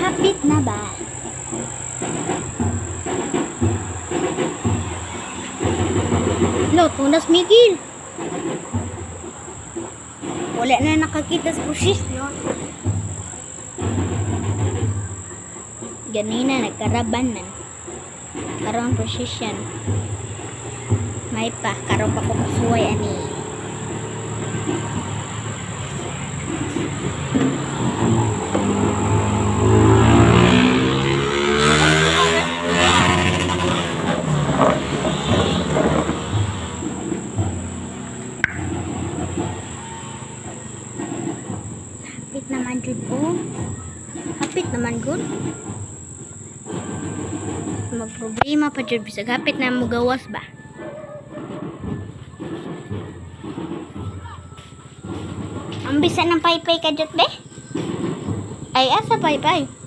Hapit na ba? Lo, tunas Miguel. Wala na nakakita sa posisyon. Ganina nagkarabanan. Karon posisyon. May pa, karon pa ko kasuway ani. Hapit naman jud po. Hapit naman gud. Magproblema pa jud bisag hapit na mo gawas ba. Ang bisa ng paypay ka jud be? Ay asa paypay?